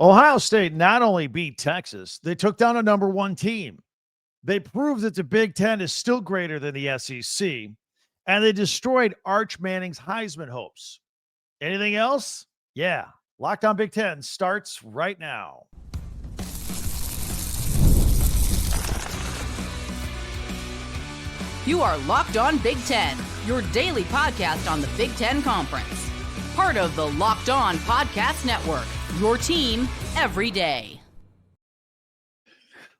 Ohio State not only beat Texas, they took down a number one team. They proved that the Big Ten is still greater than the SEC, and they destroyed Arch Manning's Heisman hopes. Anything else? Yeah. Locked On Big Ten starts right now. You are Locked On Big Ten, your daily podcast on the Big Ten Conference. Part of the Locked On Podcast Network, your team every day.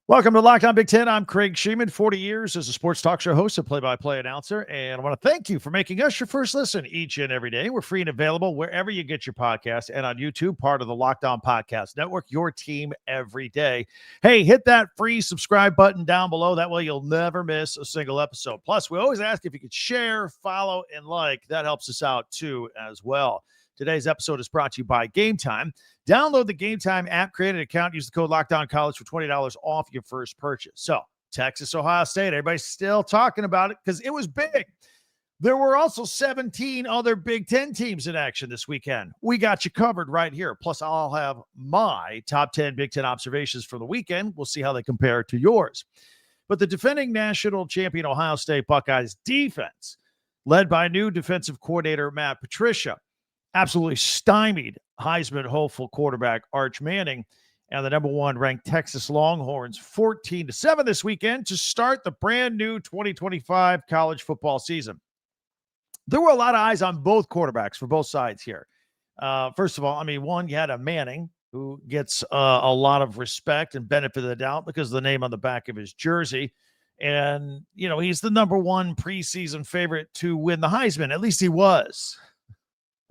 Welcome to Locked On Big Ten. I'm Craig Sheeman, 40 years as a sports talk show host and play-by-play announcer, and I want to thank you for making us your first listen each and every day. We're free and available wherever you get your podcast and on YouTube, part of the Locked On Podcast Network, your team every day. Hey, hit that free subscribe button down below. That way you'll never miss a single episode. Plus, we always ask if you could share, follow, and like. That helps us out too as well. Today's episode is brought to you by Game Time. Download the Game Time app, create an account, use the code LOCKDOWNCollege for $20 off your first purchase. So, Texas, Ohio State, everybody's still talking about it because it was big. There were also 17 other Big Ten teams in action this weekend. We got you covered right here. Plus, I'll have my top 10 Big Ten observations for the weekend. We'll see how they compare to yours. But the defending national champion Ohio State Buckeyes defense, led by new defensive coordinator Matt Patricia, absolutely stymied Heisman hopeful quarterback Arch Manning and the number one ranked Texas Longhorns 14-7 this weekend to start the brand new 2025 college football season. There were a lot of eyes on both quarterbacks for both sides here. First of all, one, you had a Manning who gets a lot of respect and benefit of the doubt because of the name on the back of his jersey. And, he's the number one preseason favorite to win the Heisman. At least he was.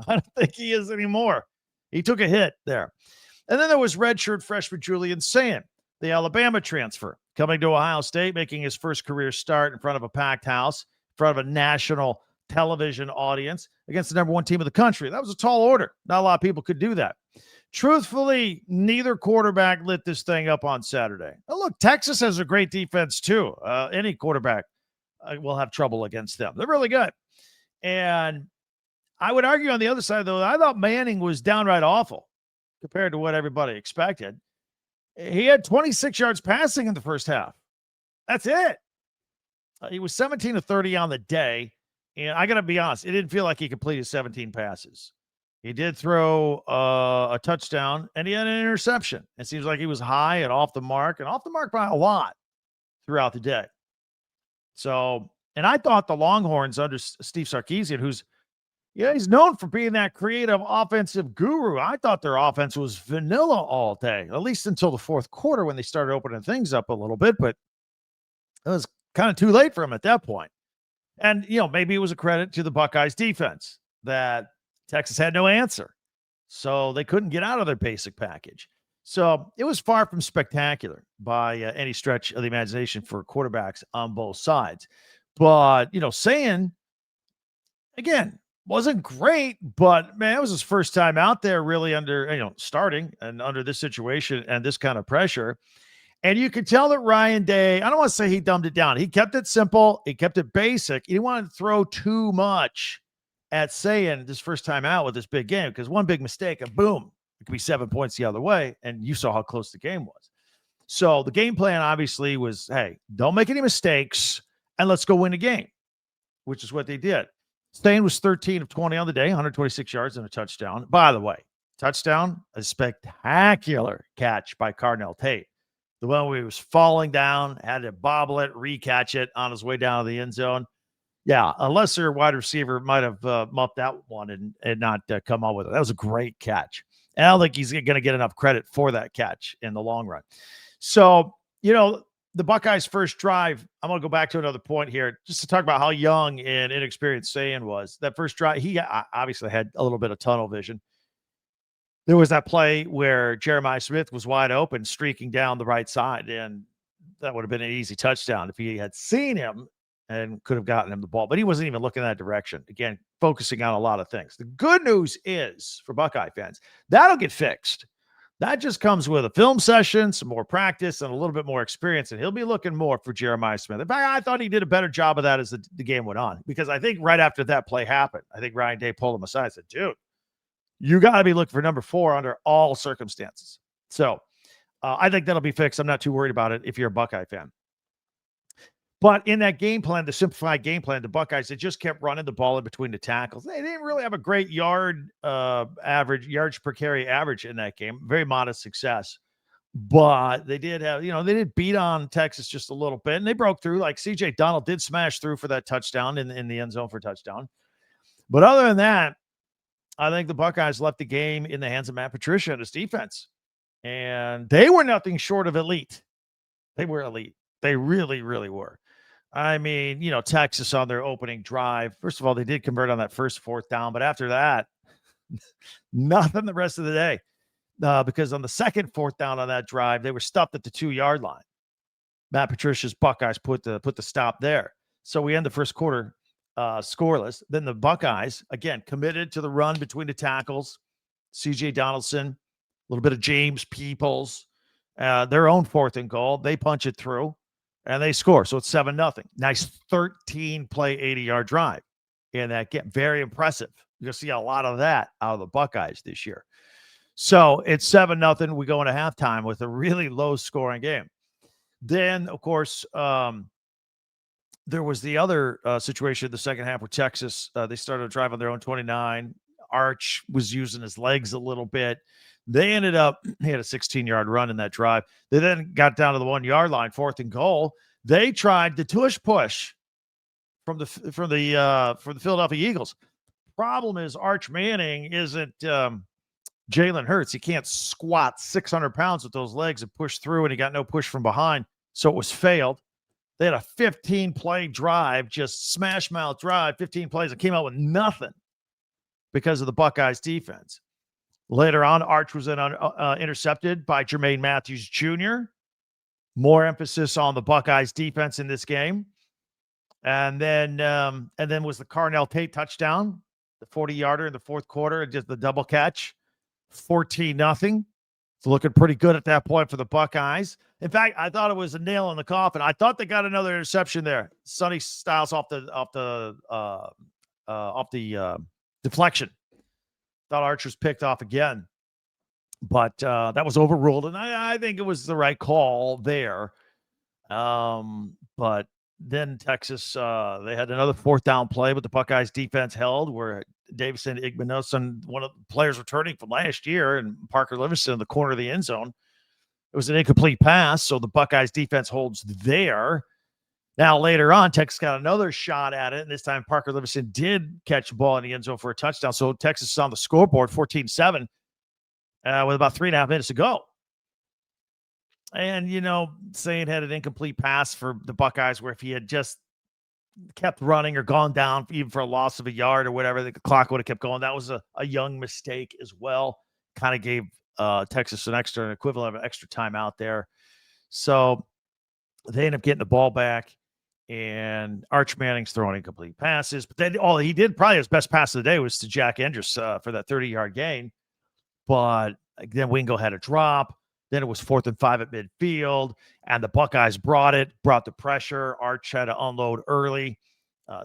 I don't think he is anymore. He took a hit there. And then there was redshirt freshman Julian Sayin, the Alabama transfer, coming to Ohio State, making his first career start in front of a packed house, in front of a national television audience against the number one team of the country. That was a tall order. Not a lot of people could do that. Truthfully, neither quarterback lit this thing up on Saturday. Now, look, Texas has a great defense too. Any quarterback will have trouble against them. They're really good. And I would argue on the other side, though, I thought Manning was downright awful compared to what everybody expected. He had 26 yards passing in the first half. That's it. He was 17 of 30 on the day. And I got to be honest, it didn't feel like he completed 17 passes. He did throw a touchdown, and he had an interception. It seems like he was high and off the mark by a lot throughout the day. So, and I thought the Longhorns under Steve Sarkisian, he's known for being that creative offensive guru. I thought their offense was vanilla all day, at least until the fourth quarter when they started opening things up a little bit, but it was kind of too late for him at that point. And, maybe it was a credit to the Buckeyes defense that Texas had no answer. So they couldn't get out of their basic package. So it was far from spectacular by any stretch of the imagination for quarterbacks on both sides. But, Sayin, again, wasn't great, but man, it was his first time out there really under, starting and under this situation and this kind of pressure. And you could tell that Ryan Day, I don't want to say he dumbed it down. He kept it simple. He kept it basic. He didn't want to throw too much at Sayin this first time out with this big game because one big mistake and boom, it could be 7 points the other way. And you saw how close the game was. So the game plan obviously was, hey, don't make any mistakes and let's go win the game, which is what they did. Sayin was 13 of 20 on the day, 126 yards and a touchdown. By the way, touchdown, a spectacular catch by Cardinal Tate. The one where he was falling down, had to bobble it, recatch it on his way down to the end zone. Yeah, a lesser wide receiver might have muffed that one and not come up with it. That was a great catch. And I don't think he's going to get enough credit for that catch in the long run. So, the Buckeyes' first drive, I'm going to go back to another point here just to talk about how young and inexperienced Sayin was. That first drive, he obviously had a little bit of tunnel vision. There was that play where Jeremiah Smith was wide open, streaking down the right side, and that would have been an easy touchdown if he had seen him and could have gotten him the ball. But he wasn't even looking that direction. Again, focusing on a lot of things. The good news is, for Buckeye fans, that'll get fixed. That just comes with a film session, some more practice, and a little bit more experience, and he'll be looking more for Jeremiah Smith. In fact, I thought he did a better job of that as the game went on, because I think right after that play happened, I think Ryan Day pulled him aside and said, dude, you got to be looking for number 4 under all circumstances. So I think that'll be fixed. I'm not too worried about it if you're a Buckeye fan. But in that game plan, the simplified game plan, the Buckeyes, they just kept running the ball in between the tackles. They didn't really have a great yards per carry average in that game. Very modest success. But they did have, they did beat on Texas just a little bit, and they broke through. Like C.J. Donald did smash through for that touchdown in the end zone for a touchdown. But other than that, I think the Buckeyes left the game in the hands of Matt Patricia and his defense. And they were nothing short of elite. They were elite. They really, really were. I mean, Texas on their opening drive, first of all, they did convert on that first fourth down, but after that, nothing the rest of the day. Because on the second fourth down on that drive, they were stopped at the 2-yard line. Matt Patricia's Buckeyes put the stop there. So we end the first quarter scoreless. Then the Buckeyes, again, committed to the run between the tackles. C.J. Donaldson, a little bit of James Peoples, their own 4th and goal. They punch it through. And they score. So it's 7-0. Nice 13-play, 80-yard drive in that game. Very impressive. You'll see a lot of that out of the Buckeyes this year. So it's 7-0. We go into halftime with a really low-scoring game. Then, of course, there was the other situation in the second half where Texas, they started a drive on their own 29. Arch was using his legs a little bit. They ended up, he had a 16-yard run in that drive. They then got down to the 1-yard line, 4th and goal. They tried to push from the Philadelphia Eagles. Problem is Arch Manning isn't Jalen Hurts. He can't squat 600 pounds with those legs and push through, and he got no push from behind, so it was failed. They had a 15-play drive, just smash-mouth drive, 15 plays, and came out with nothing because of the Buckeyes defense. Later on, Arch was intercepted by Jermaine Matthews Jr. More emphasis on the Buckeyes defense in this game. And then was the Carnell Tate touchdown, the 40-yarder in the fourth quarter, just the double catch, 14-0. It's looking pretty good at that point for the Buckeyes. In fact, I thought it was a nail in the coffin. I thought they got another interception there. Sonny Styles off the deflection. Thought Arch was picked off again, but that was overruled, and I think it was the right call there. But then Texas, they had another 4th down play, but the Buckeyes defense held where Davison Igbenogson, one of the players returning from last year, and Parker Livingston in the corner of the end zone. It was an incomplete pass, so the Buckeyes defense holds there. Now, later on, Texas got another shot at it, and this time Parker Livingston did catch the ball in the end zone for a touchdown. So Texas is on the scoreboard, 14-7, with about 3.5 minutes to go. And, Sayin had an incomplete pass for the Buckeyes where if he had just kept running or gone down even for a loss of a yard or whatever, the clock would have kept going. That was a young mistake as well. Kind of gave Texas an equivalent of an extra timeout there. So they end up getting the ball back. And Arch Manning's throwing incomplete passes. But then all he did, probably his best pass of the day, was to Jack Endress for that 30-yard gain. But then Wingo had a drop. Then it was 4th and 5 at midfield. And the Buckeyes brought the pressure. Arch had to unload early.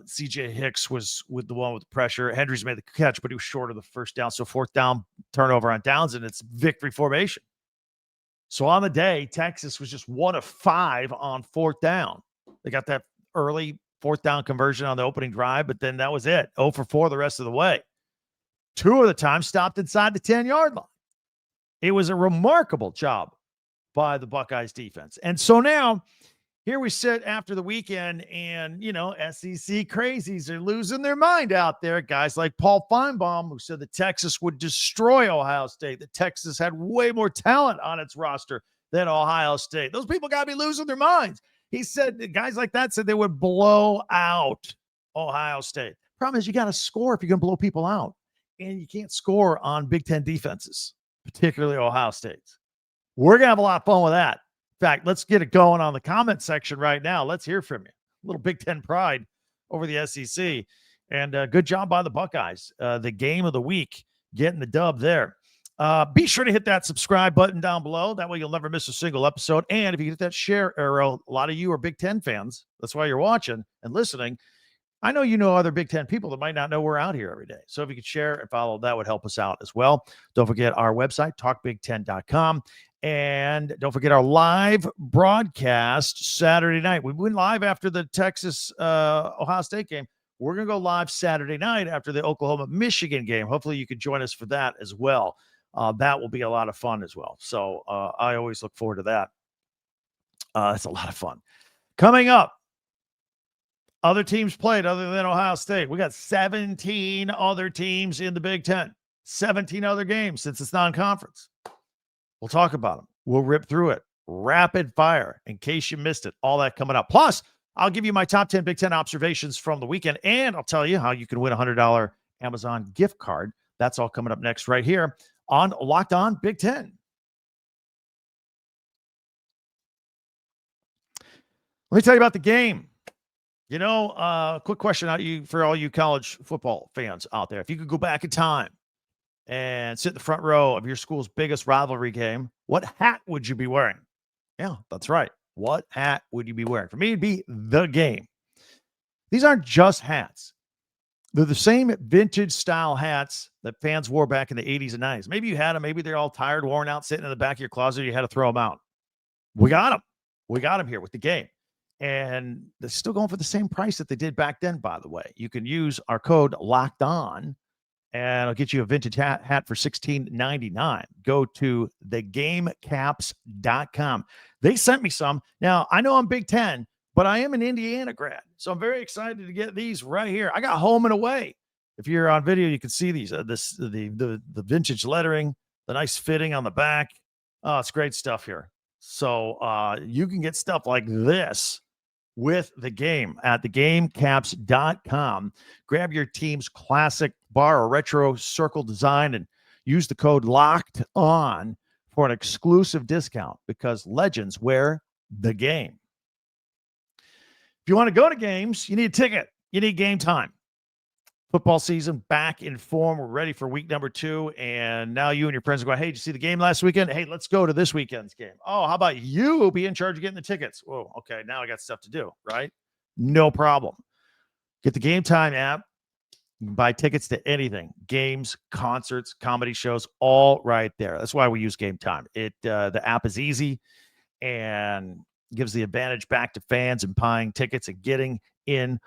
C.J. Hicks was with the one with the pressure. Hendry's made the catch, but he was short of the first down. So 4th down, turnover on downs, and it's victory formation. So on the day, Texas was just 1 of 5 on 4th down. They got that early 4th down conversion on the opening drive, but then that was it. 0 for 4 the rest of the way. 2 of the time stopped inside the 10-yard line. It was a remarkable job by the Buckeyes defense. And so now here we sit after the weekend, and, SEC crazies are losing their mind out there. Guys like Paul Feinbaum, who said that Texas would destroy Ohio State, that Texas had way more talent on its roster than Ohio State. Those people got to be losing their minds. He said, guys like that said they would blow out Ohio State. Problem is, you got to score if you're going to blow people out. And you can't score on Big Ten defenses, particularly Ohio State's. We're going to have a lot of fun with that. In fact, let's get it going on the comment section right now. Let's hear from you. A little Big Ten pride over the SEC. And good job by the Buckeyes. The game of the week, getting the dub there. Be sure to hit that subscribe button down below. That way you'll never miss a single episode. And if you hit that share arrow, a lot of you are Big Ten fans. That's why you're watching and listening. I know you know other Big Ten people that might not know we're out here every day. So if you could share and follow, that would help us out as well. Don't forget our website, talkbig10.com. And don't forget our live broadcast Saturday night. We went live after the Texas Ohio State game. We're going to go live Saturday night after the Oklahoma-Michigan game. Hopefully you can join us for that as well. That will be a lot of fun as well. So I always look forward to that. It's a lot of fun. Coming up, other teams played other than Ohio State. We got 17 other teams in the Big Ten. 17 other games since it's non-conference. We'll talk about them. We'll rip through it. Rapid fire, in case you missed it. All that coming up. Plus, I'll give you my top 10 Big Ten observations from the weekend, and I'll tell you how you can win a $100 Amazon gift card. That's all coming up next right here on Locked On Big Ten. Let me tell you about the game. You know, quick question for all you college football fans out there. If you could go back in time and sit in the front row of your school's biggest rivalry game, what hat would you be wearing? Yeah, that's right. What hat would you be wearing? For me, it'd be the game. These aren't just hats. They're the same vintage style hats that fans wore back in the 80s and 90s. Maybe you had them. Maybe they're all tired, worn out, sitting in the back of your closet. You had to throw them out. We got them. We got them here with the game. And they're still going for the same price that they did back then, by the way. You can use our code Locked On, and I'll get you a vintage hat for $16.99. Go to thegamecaps.com. They sent me some. Now, I know I'm Big Ten, but I am an Indiana grad, so I'm very excited to get these right here. I got home and away. If you're on video, you can see these. The vintage lettering, the nice fitting on the back. Oh, it's great stuff here. So you can get stuff like this with the game at thegamecaps.com. Grab your team's classic bar or retro circle design and use the code Locked On for an exclusive discount, because legends wear the game. If you want to go to games, you need a ticket. You need Game Time. Football season back in form. We're ready for week number 2. And now you and your friends are going, hey, did you see the game last weekend? Hey, let's go to this weekend's game. Oh, how about you be in charge of getting the tickets? Whoa, okay, now I got stuff to do, right? No problem. Get the Game Time app. You can buy tickets to anything. Games, concerts, comedy shows, all right there. That's why we use Game Time. The app is easy and gives the advantage back to fans in buying tickets and getting in.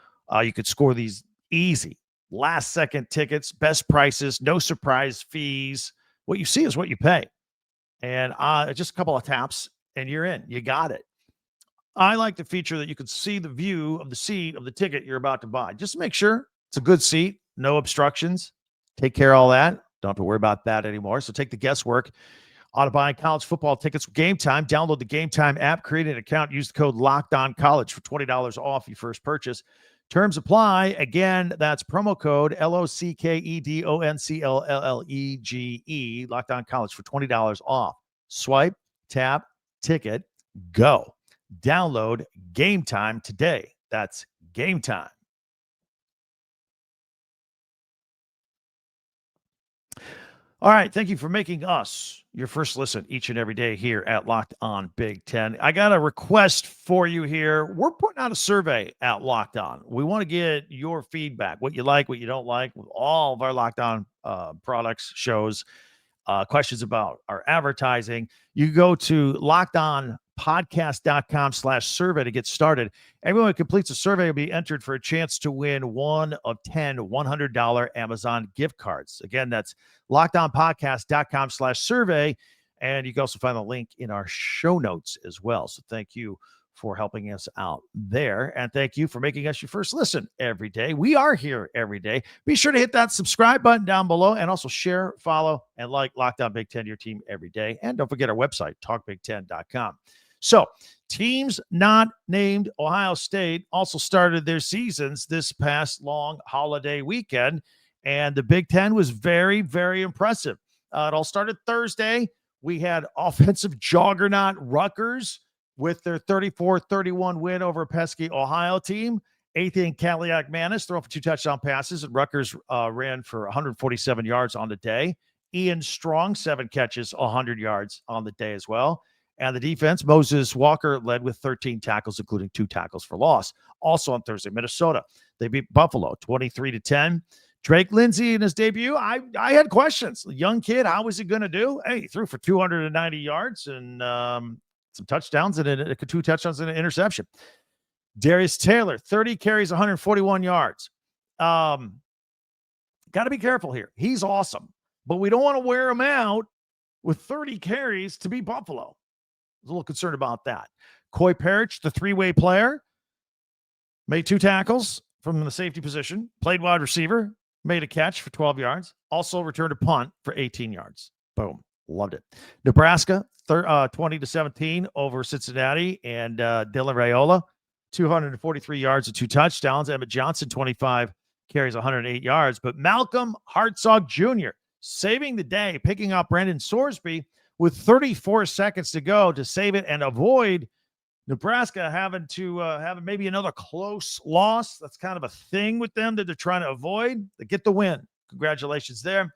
You could score these easy. Last second tickets, best prices, no surprise fees. What you see is what you pay. And just a couple of taps and you're in. You got it. I like the feature that you can see the view of the seat of the ticket you're about to buy. Just make sure it's a good seat, no obstructions. Take care of all that. Don't have to worry about that anymore. So take the guesswork out of buying college football tickets with Game Time. Download the Game Time app, create an account, use the code LOCKEDONCollege for $20 off your first purchase. Terms apply. Again, that's promo code LOCKEDONCOLLEGE, Locked On College for $20 off. Swipe, tap, ticket, go. Download Game Time today. That's Game Time. All right. Thank you for making us your first listen each and every day here at Locked On Big Ten. I got a request for you here. We're putting out a survey at Locked On. We want to get your feedback, what you like, what you don't like, with all of our Locked On products, shows, questions about our advertising. You go to lockedonpodcast.com/survey to get started. Everyone who completes a survey will be entered for a chance to win one of 10 $100 Amazon gift cards. Again, that's lockedonpodcast.com/survey. And you can also find the link in our show notes as well. So thank you for helping us out there. And thank you for making us your first listen every day. We are here every day. Be sure to hit that subscribe button down below and also share, follow, and like Locked On Big Ten, your team every day. And don't forget our website, talkbig10.com. So teams not named Ohio State also started their seasons this past long holiday weekend. And the Big Ten was very, very impressive. It all started Thursday. We had offensive juggernaut Rutgers with their 34-31 win over a pesky Ohio team. Athan Kaliak-Manis throwing for 2 touchdown passes, and Rutgers ran for 147 yards on the day. Ian Strong, 7 catches, 100 yards on the day as well. And the defense, Moses Walker led with 13 tackles, including 2 tackles for loss. Also on Thursday, Minnesota, they beat Buffalo 23-10. Drake Lindsay in his debut, I had questions. A young kid, how was he going to do? Hey, he threw for 290 yards and some touchdowns and 2 touchdowns and an interception. Darius Taylor, 30 carries, 141 yards. Got to be careful here. He's awesome, but we don't want to wear him out with 30 carries to beat Buffalo. I was a little concerned about that. Coy Parrish, the 3-way player, made 2 tackles from the safety position, played wide receiver, made a catch for 12 yards, also returned a punt for 18 yards. Boom. Loved it. Nebraska, 20-17 over Cincinnati, and Dylan Raiola, 243 yards and 2 touchdowns. Emmett Johnson, 25 carries, 108 yards. But Malcolm Hartzog Jr. saving the day, picking up Brendan Sorsby with 34 seconds to go to save it and avoid Nebraska having to have maybe another close loss. That's kind of a thing with them that they're trying to avoid. They get the win. Congratulations there.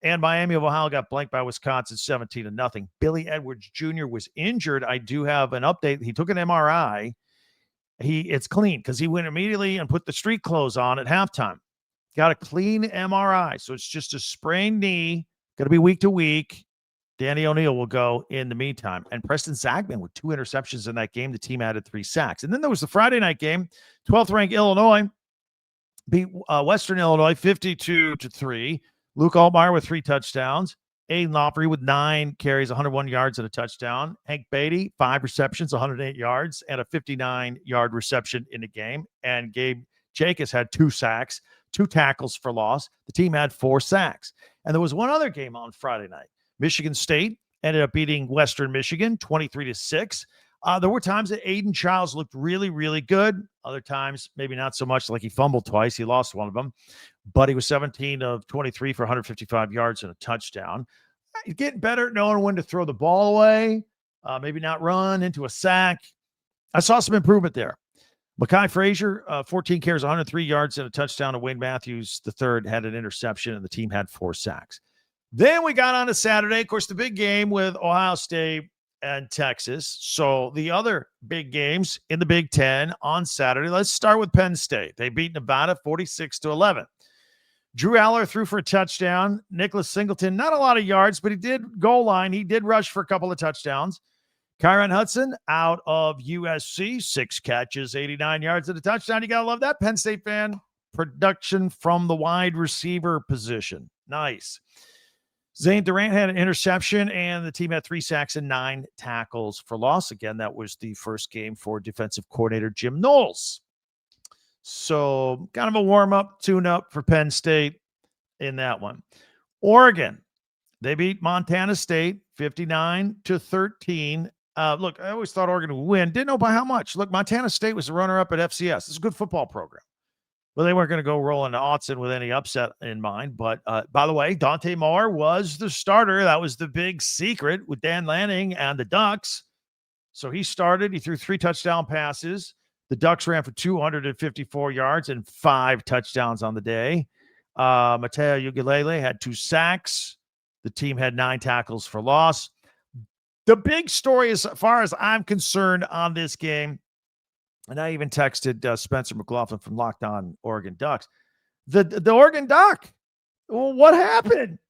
And Miami of Ohio got blanked by Wisconsin 17-0. Billy Edwards Jr. was injured. I do have an update. He took an MRI. It's clean because he went immediately and put the street clothes on at halftime. Got a clean MRI. So it's just a sprained knee. Going to be week to week. Danny O'Neal will go in the meantime. And Preston Zagman with 2 interceptions in that game. The team added 3 sacks. And then there was the Friday night game. 12th ranked Illinois beat Western Illinois 52-3. Luke Altmaier with 3 touchdowns. Aiden Lopry with 9 carries, 101 yards and a touchdown. Hank Beatty, 5 receptions, 108 yards, and a 59-yard reception in the game. And Gabe Jacobs had 2 sacks, 2 tackles for loss. The team had 4 sacks. And there was one other game on Friday night. Michigan State ended up beating Western Michigan 23-6. There were times that Aiden Childs looked really, really good. Other times, maybe not so much, like he fumbled twice. He lost one of them. But he was 17 of 23 for 155 yards and a touchdown. He's getting better at knowing when to throw the ball away, maybe not run into a sack. I saw some improvement there. Mekhi Frazier, 14 carries, 103 yards and a touchdown. And Wayne Matthews, the third, had an interception, and the team had 4 sacks. Then we got on to Saturday. Of course, the big game with Ohio State and Texas. So the other big games in the Big Ten on Saturday. Let's start with Penn State. They beat Nevada 46-11. Drew Aller threw for a touchdown. Nicholas Singleton, not a lot of yards, but he did goal line. He did rush for a couple of touchdowns. Kyron Hudson out of USC, 6 catches, 89 yards and a touchdown. You got to love that, Penn State fan. Production from the wide receiver position. Nice. Zane Durant had an interception, and the team had 3 sacks and 9 tackles for loss. Again, that was the first game for defensive coordinator Jim Knowles. So kind of a warm-up, tune-up for Penn State in that one. Oregon, they beat Montana State 59-13. Look, I always thought Oregon would win. Didn't know by how much. Look, Montana State was the runner-up at FCS. It's a good football program. Well, they weren't going to go rolling to Autzen with any upset in mind. But, by the way, Dante Moore was the starter. That was the big secret with Dan Lanning and the Ducks. So he started. He threw 3 touchdown passes. The Ducks ran for 254 yards and 5 touchdowns on the day. Mateo Ugalele had 2 sacks. The team had 9 tackles for loss. The big story, as far as I'm concerned, on this game, and I even texted Spencer McLaughlin from Locked On Oregon Ducks. The Oregon Duck, well, what happened?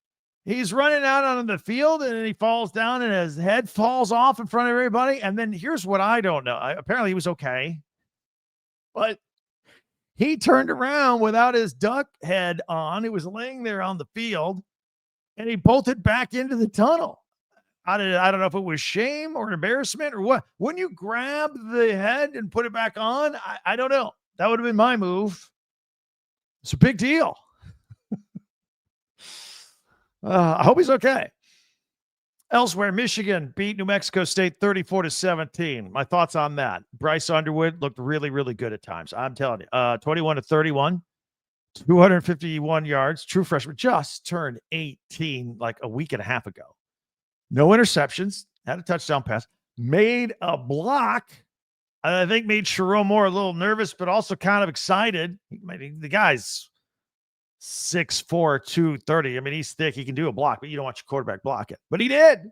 He's running out on the field, and he falls down, and his head falls off in front of everybody. And then here's what I don't know. Apparently he was okay. But he turned around without his duck head on. He was laying there on the field, and he bolted back into the tunnel. I don't know if it was shame or embarrassment or what. When you grab the head and put it back on, I don't know. That would have been my move. It's a big deal. I hope he's okay. Elsewhere, Michigan beat New Mexico State 34-17. My thoughts on that. Bryce Underwood looked really, really good at times. I'm telling you. 21-31, 251 yards. True freshman, just turned 18 like a week and a half ago. No interceptions. Had a touchdown pass. Made a block. I think made Sharon Moore a little nervous, but also kind of excited. The guy's 6'4", 230. I mean, he's thick. He can do a block, but you don't want your quarterback block it. But he did.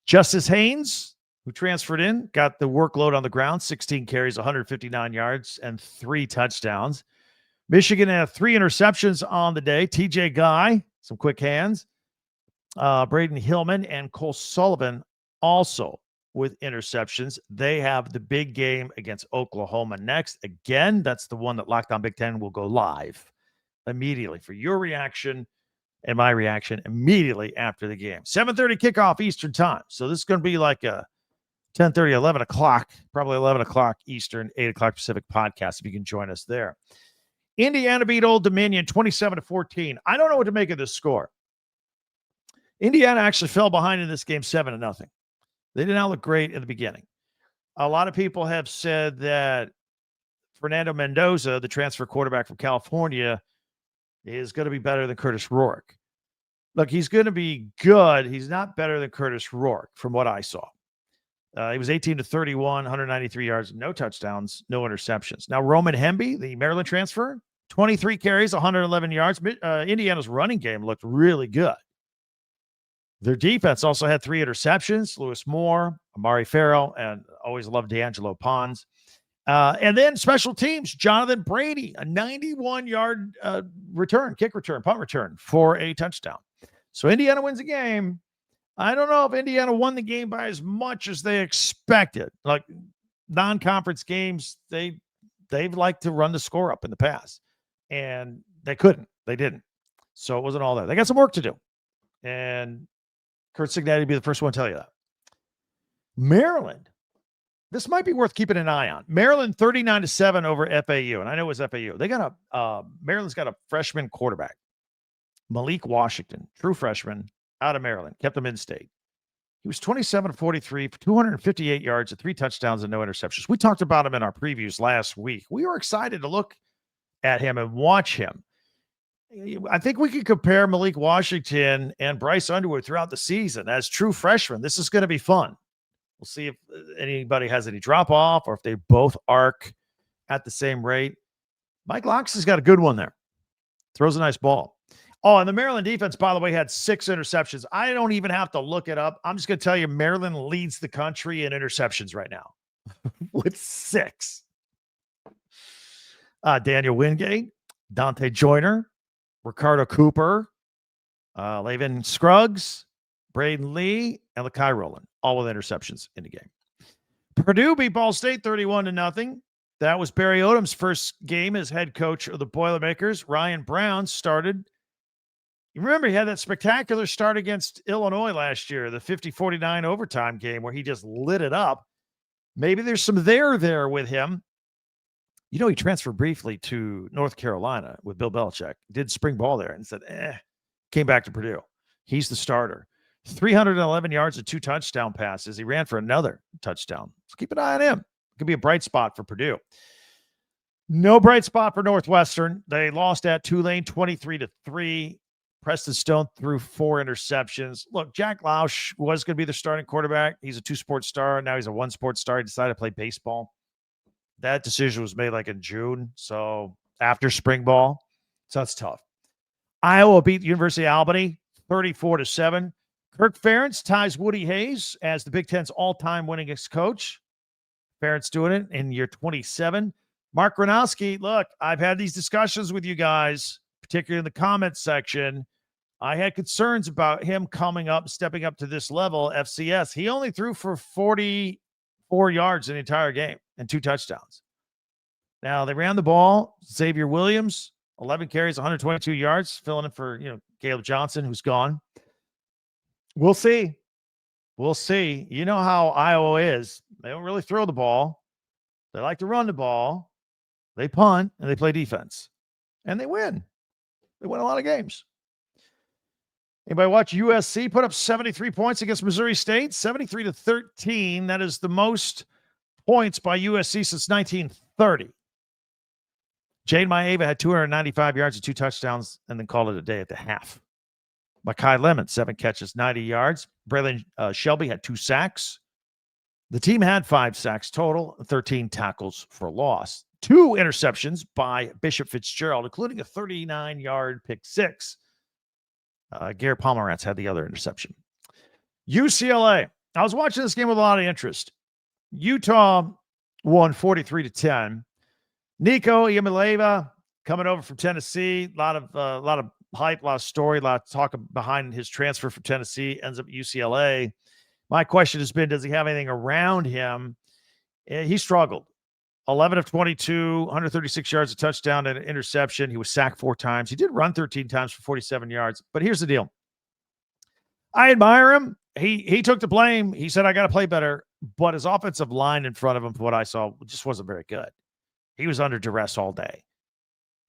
Justice Haynes, who transferred in, got the workload on the ground, 16 carries, 159 yards, and 3 touchdowns. Michigan had 3 interceptions on the day. TJ Guy, some quick hands. Braden Hillman and Cole Sullivan also with interceptions. They have the big game against Oklahoma next. Again, that's the one that Locked On Big Ten will go live immediately for your reaction and my reaction immediately after the game. 7:30 kickoff Eastern time. So this is going to be like a 10:30, 11 o'clock, probably 11 o'clock Eastern, 8 o'clock Pacific podcast if you can join us there. Indiana beat Old Dominion 27-14. I don't know what to make of this score. Indiana actually fell behind in this game 7-0. They did not look great in the beginning. A lot of people have said that Fernando Mendoza, the transfer quarterback from California, is going to be better than Curtis Rourke. Look, he's going to be good. He's not better than Curtis Rourke from what I saw. He was 18-31, 193 yards, no touchdowns, no interceptions. Now, Roman Hemby, the Maryland transfer, 23 carries, 111 yards. Indiana's running game looked really good. Their defense also had 3 interceptions. Lewis Moore, Amari Farrell, and always loved D'Angelo Pons. And then special teams, Jonathan Brady, a 91-yard punt return for a touchdown. So Indiana wins the game. I don't know if Indiana won the game by as much as they expected. Like non-conference games, they've liked to run the score up in the past. And they couldn't. They didn't. So it wasn't all there. They got some work to do. And Kurt Signetti would be the first one to tell you that. Maryland. This might be worth keeping an eye on. Maryland 39-7 over FAU. And I know it was FAU. They got Maryland's got a freshman quarterback. Malik Washington, true freshman out of Maryland, kept him in state. He was 27-43 for 258 yards and 3 touchdowns and no interceptions. We talked about him in our previews last week. We were excited to look at him and watch him. I think we could compare Malik Washington and Bryce Underwood throughout the season as true freshmen. This is going to be fun. We'll see if anybody has any drop off or if they both arc at the same rate. Mike Locks has got a good one there. Throws a nice ball. Oh, and the Maryland defense, by the way, had 6 interceptions. I don't even have to look it up. I'm just going to tell you, Maryland leads the country in interceptions right now with 6. Daniel Wingate, Dante Joyner, Ricardo Cooper, Lavin Scruggs, Braden Lee, and Lakai Rowland, all with interceptions in the game. Purdue beat Ball State 31-0. That was Barry Odom's first game as head coach of the Boilermakers. Ryan Brown started. You remember he had that spectacular start against Illinois last year, the 50-49 overtime game where he just lit it up. Maybe there's some there with him. You know, he transferred briefly to North Carolina with Bill Belichick, did spring ball there and said, came back to Purdue. He's the starter. 311 yards and 2 touchdown passes. He ran for another touchdown. So keep an eye on him. It could be a bright spot for Purdue. No bright spot for Northwestern. They lost at Tulane 23-3. Preston Stone threw 4 interceptions. Look, Jack Lausch was going to be the starting quarterback. He's a 2-sport star. Now he's a 1-sport star. He decided to play baseball. That decision was made like in June. So after spring ball. So that's tough. Iowa beat the University of Albany 34-7. Kirk Ferentz ties Woody Hayes as the Big Ten's all-time winningest coach. Ferentz doing it in year 27. Mark Gronowski, look, I've had these discussions with you guys, particularly in the comments section. I had concerns about him stepping up to this level, FCS. He only threw for 44 yards in the entire game and 2 touchdowns. Now, they ran the ball. Xavier Williams, 11 carries, 122 yards, filling in for, Caleb Johnson, who's gone. We'll see. We'll see. You know how Iowa is. They don't really throw the ball. They like to run the ball. They punt, and they play defense. And they win. They win a lot of games. Anybody watch USC put up 73 points against Missouri State? 73-13. That is the most points by USC since 1930. Jade Maeva had 295 yards and 2 touchdowns and then called it a day at the half. Makai Lemon, 7 catches, 90 yards. Braylon Shelby had 2 sacks. The team had 5 sacks total, 13 tackles for loss. 2 interceptions by Bishop Fitzgerald, including a 39-yard pick 6. Garrett Pomerantz had the other interception. UCLA. I was watching this game with a lot of interest. Utah won 43-10. Nico Iamaleava coming over from Tennessee. A lot of hype, a lot of story, a lot of talk behind his transfer from Tennessee. Ends up at UCLA. My question has been, does he have anything around him? He struggled. 11 of 22, 136 yards, a touchdown, and an interception. He was sacked 4 times. He did run 13 times for 47 yards. But here's the deal. I admire him. He took the blame. He said, I got to play better. But his offensive line in front of him, from what I saw, just wasn't very good. He was under duress all day.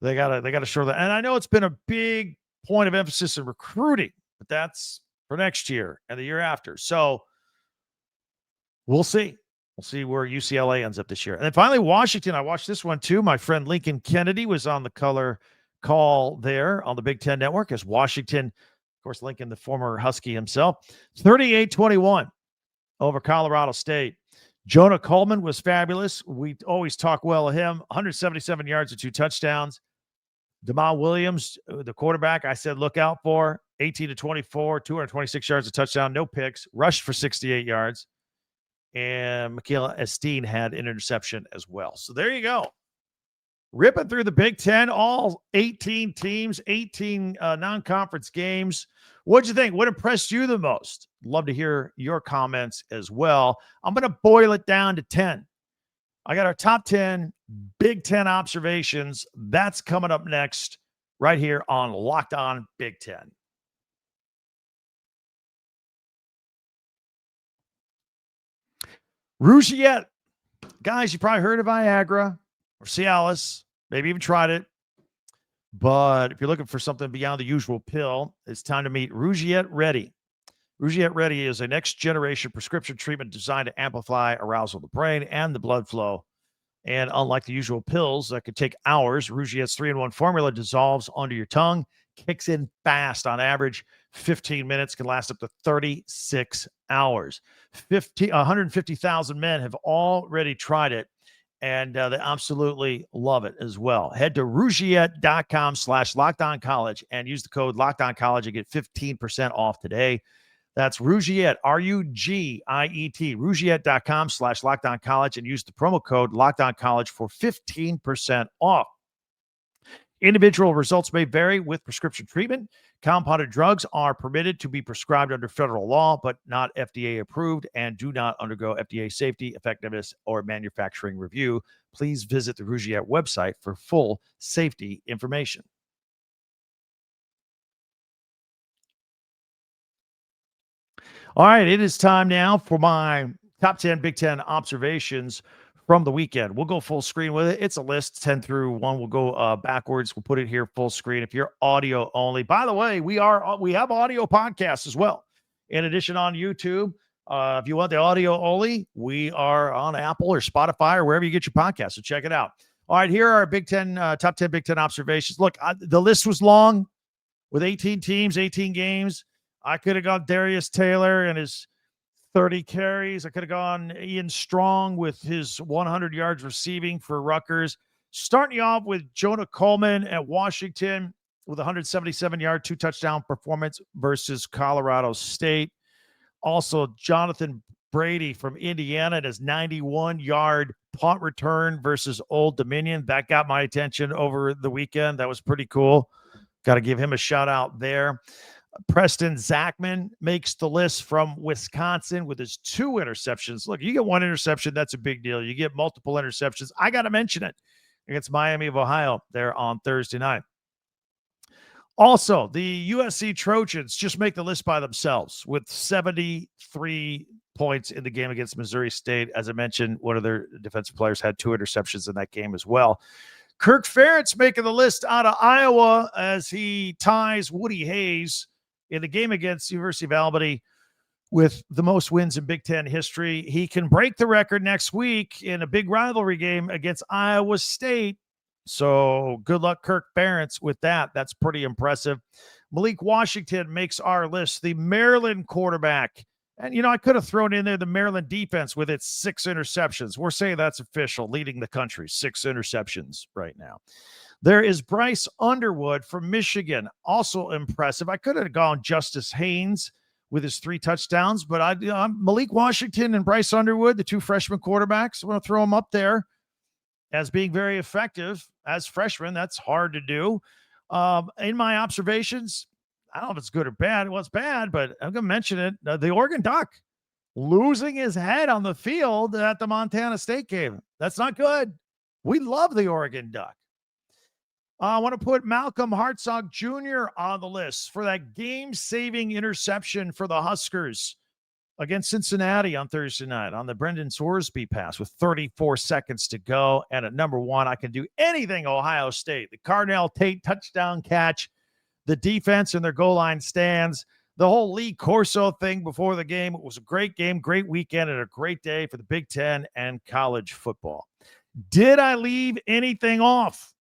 They gotta show that. And I know it's been a big point of emphasis in recruiting, but that's for next year and the year after. So we'll see. We'll see where UCLA ends up this year. And then finally, Washington. I watched this one too. My friend Lincoln Kennedy was on the color call there on the Big Ten Network as Washington, of course, Lincoln, the former Husky himself, 38-21 over Colorado State. Jonah Coleman was fabulous. We always talk well of him. 177 yards and 2 touchdowns. Jamal Williams, the quarterback, I said look out for. 18-24, 226 yards, a touchdown, no picks. Rushed for 68 yards. And Michaela Esteen had an interception as well. So there you go. Ripping through the Big Ten, all 18 teams, 18 non-conference games. What'd you think? What impressed you the most? Love to hear your comments as well. I'm going to boil it down to 10. I got our top 10 Big Ten observations. That's coming up next right here on Locked On Big Ten. Rouette. Guys, you probably heard of Viagra or Cialis, maybe even tried it. But if you're looking for something beyond the usual pill, it's time to meet Rouette Ready. Rouette Ready is a next-generation prescription treatment designed to amplify arousal of the brain and the blood flow. And unlike the usual pills that could take hours, Rougette's 3-in-1 formula dissolves onto your tongue, kicks in fast. On average, 15 minutes, can last up to 36 hours. 150,000 men have already tried it, and they absolutely love it as well. Head to Rougiette.com/LockedOnCollege and use the code LockedOnCollege and get 15% off today. That's Rougiette, Rugiet, Rougiette.com/LockedOnCollege and use the promo code LockedOnCollege for 15% off. Individual results may vary with prescription treatment. Compounded drugs are permitted to be prescribed under federal law, but not FDA approved and do not undergo FDA safety, effectiveness, or manufacturing review. Please visit the Rougiette website for full safety information. All right, it is time now for my top 10 Big Ten observations from the weekend. We'll go full screen with it. It's a list, 10 through 1. We'll go backwards. We'll put it here full screen. If you're audio only, by the way, we have audio podcasts as well. In addition, on YouTube, if you want the audio only, we are on Apple or Spotify or wherever you get your podcasts. So check it out. All right, here are our Big Ten top 10 Big Ten observations. Look, the list was long with 18 teams, 18 games. I could have gone Darius Taylor and his 30 carries. I could have gone Ian Strong with his 100 yards receiving for Rutgers. Starting you off with Jonah Coleman at Washington with 177-yard, 2-touchdown performance versus Colorado State. Also, Jonathan Brady from Indiana and his 91-yard punt return versus Old Dominion. That got my attention over the weekend. That was pretty cool. Got to give him a shout out there. Preston Zachman makes the list from Wisconsin with his 2 interceptions. Look, you get 1 interception, that's a big deal. You get multiple interceptions. I got to mention it against Miami of Ohio there on Thursday night. Also, the USC Trojans just make the list by themselves with 73 points in the game against Missouri State. As I mentioned, one of their defensive players had 2 interceptions in that game as well. Kirk Ferentz making the list out of Iowa as he ties Woody Hayes in the game against University of Albany with the most wins in Big Ten history. He can break the record next week in a big rivalry game against Iowa State. So good luck, Kirk Ferentz, with that. That's pretty impressive. Malik Washington makes our list, the Maryland quarterback. And, I could have thrown in there the Maryland defense with its 6 interceptions. We're saying that's official, leading the country, 6 interceptions right now. There is Bryce Underwood from Michigan, also impressive. I could have gone Justice Haynes with his 3 touchdowns, but Malik Washington and Bryce Underwood, the 2 freshman quarterbacks, I want to throw them up there. as being very effective as freshmen. That's hard to do. In my observations, I don't know if it's good or bad. Well, it's bad, but I'm going to mention it. The Oregon Duck losing his head on the field at the Montana State game. That's not good. We love the Oregon Duck. I want to put Malcolm Hartzog Jr. on the list for that game-saving interception for the Huskers against Cincinnati on Thursday night on the Brendan Sorsby pass with 34 seconds to go. And at number one, I can do anything Ohio State. The Cardinal Tate touchdown catch, the defense in their goal line stands, the whole Lee Corso thing before the game. It was a great game, great weekend, and a great day for the Big Ten and college football. Did I leave anything off?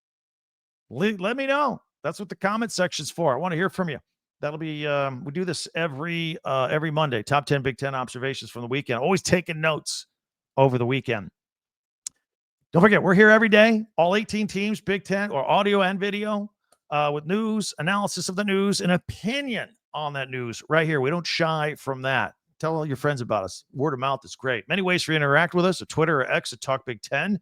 Let me know. That's what the comment section's for. I want to hear from you. That'll be, we do this every Monday. Top 10 Big Ten observations from the weekend. Always taking notes over the weekend. Don't forget, we're here every day. All 18 teams, Big Ten, or audio and video, with news, analysis of the news, and opinion on that news right here. We don't shy from that. Tell all your friends about us. Word of mouth is great. Many ways for you to interact with us at Twitter or X at Talk Big Ten.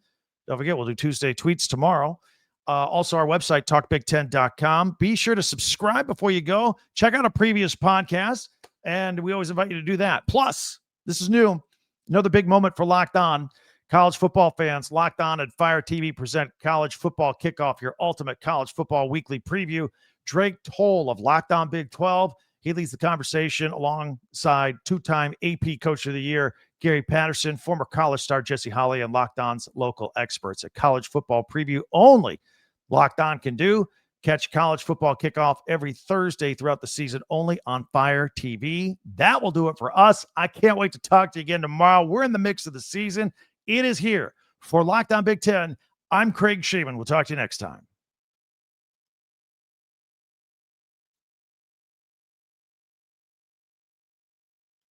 Don't forget, we'll do Tuesday tweets tomorrow. Also, our website, talkbig10.com. Be sure to subscribe before you go. Check out a previous podcast, and we always invite you to do that. Plus, this is new. Another big moment for Locked On. College football fans, Locked On and Fire TV present College Football Kickoff, your ultimate college football weekly preview. Drake Toll of Locked On Big 12. He leads the conversation alongside two-time AP Coach of the Year, Gary Patterson, former college star Jesse Holley, and Locked On's local experts. A college football preview only Locked On can do. Catch College Football Kickoff every Thursday throughout the season only on Fire TV. That will do it for us. I can't wait to talk to you again tomorrow. We're in the mix of the season. It is here for Locked On Big Ten. I'm Craig Sheeman. We'll talk to you next time.